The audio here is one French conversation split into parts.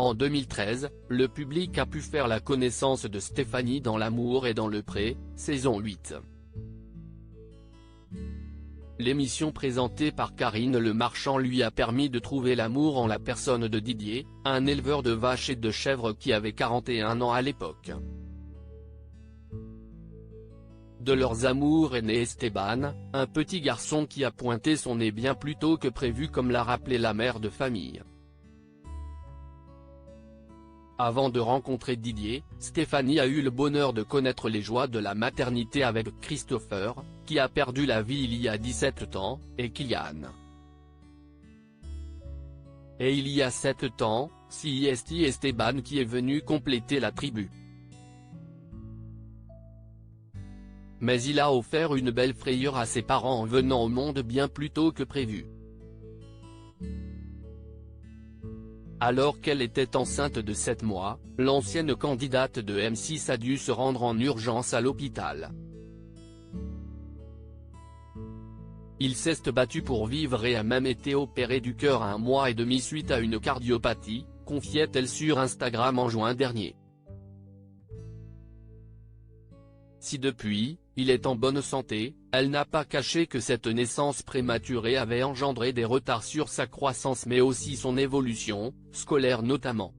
En 2013, le public a pu faire la connaissance de Stéphanie dans L'amour est dans le pré, saison 8. L'émission présentée par Karine Le Marchand lui a permis de trouver l'amour en la personne de Didier, un éleveur de vaches et de chèvres qui avait 41 ans à l'époque. De leurs amours est né Esteban, un petit garçon qui a pointé son nez bien plus tôt que prévu, comme l'a rappelé la mère de famille. Avant de rencontrer Didier, Stéphanie a eu le bonheur de connaître les joies de la maternité avec Christopher, qui a perdu la vie il y a 17 ans, et Kylian. Et il y a 7 ans, c'est Esteban qui est venu compléter la tribu. Mais il a offert une belle frayeur à ses parents en venant au monde bien plus tôt que prévu. Alors qu'elle était enceinte de 7 mois, l'ancienne candidate de M6 a dû se rendre en urgence à l'hôpital. Il s'est battu pour vivre et a même été opéré du cœur 1 mois et demi suite à une cardiopathie, confiait-elle sur Instagram en juin dernier. Si depuis, il est en bonne santé, elle n'a pas caché que cette naissance prématurée avait engendré des retards sur sa croissance mais aussi son évolution, scolaire notamment.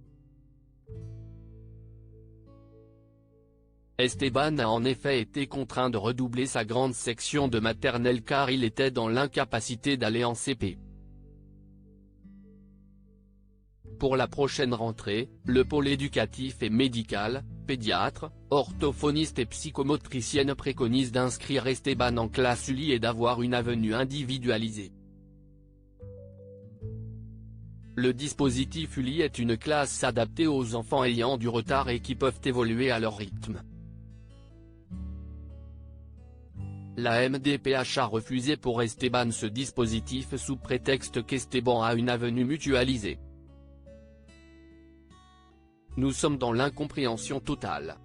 Esteban a en effet été contraint de redoubler sa grande section de maternelle car il était dans l'incapacité d'aller en CP. Pour la prochaine rentrée, le pôle éducatif et médical, pédiatre, orthophoniste et psychomotricienne préconise d'inscrire Esteban en classe ULI et d'avoir une avenue individualisée. Le dispositif ULI est une classe adaptée aux enfants ayant du retard et qui peuvent évoluer à leur rythme. La MDPH a refusé pour Esteban ce dispositif sous prétexte qu'Esteban a une avenue mutualisée. Nous sommes dans l'incompréhension totale.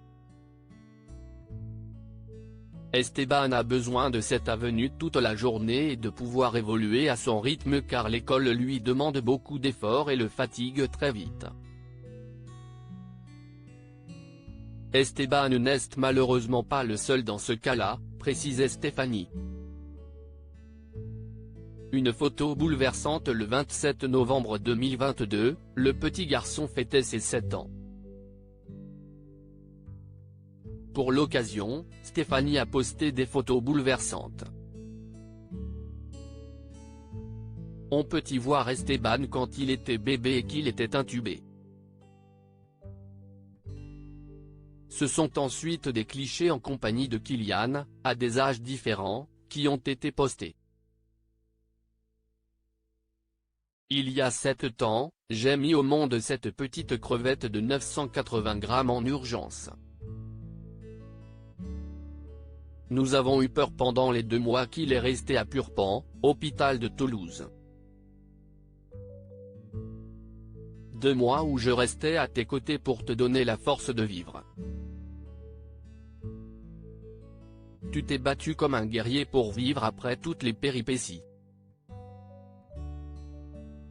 Esteban a besoin de cette avenue toute la journée et de pouvoir évoluer à son rythme car l'école lui demande beaucoup d'efforts et le fatigue très vite. Esteban n'est malheureusement pas le seul dans ce cas-là, précisait Stéphanie. Une photo bouleversante le 27 novembre 2022, le petit garçon fêtait ses 7 ans. Pour l'occasion, Stéphanie a posté des photos bouleversantes. On peut y voir Esteban quand il était bébé et qu'il était intubé. Ce sont ensuite des clichés en compagnie de Kylian, à des âges différents, qui ont été postés. Il y a 7 ans, j'ai mis au monde cette petite crevette de 980 grammes en urgence. Nous avons eu peur pendant les 2 mois qu'il est resté à Purpan, hôpital de Toulouse. 2 mois où je restais à tes côtés pour te donner la force de vivre. Tu t'es battu comme un guerrier pour vivre après toutes les péripéties.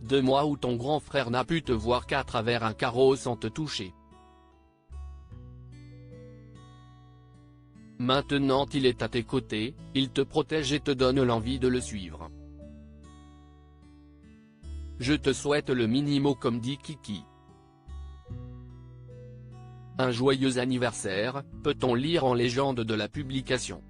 2 mois où ton grand frère n'a pu te voir qu'à travers un carreau sans te toucher. Maintenant il est à tes côtés, il te protège et te donne l'envie de le suivre. Je te souhaite le minimum comme dit Kiki. Un joyeux anniversaire, peut-on lire en légende de la publication.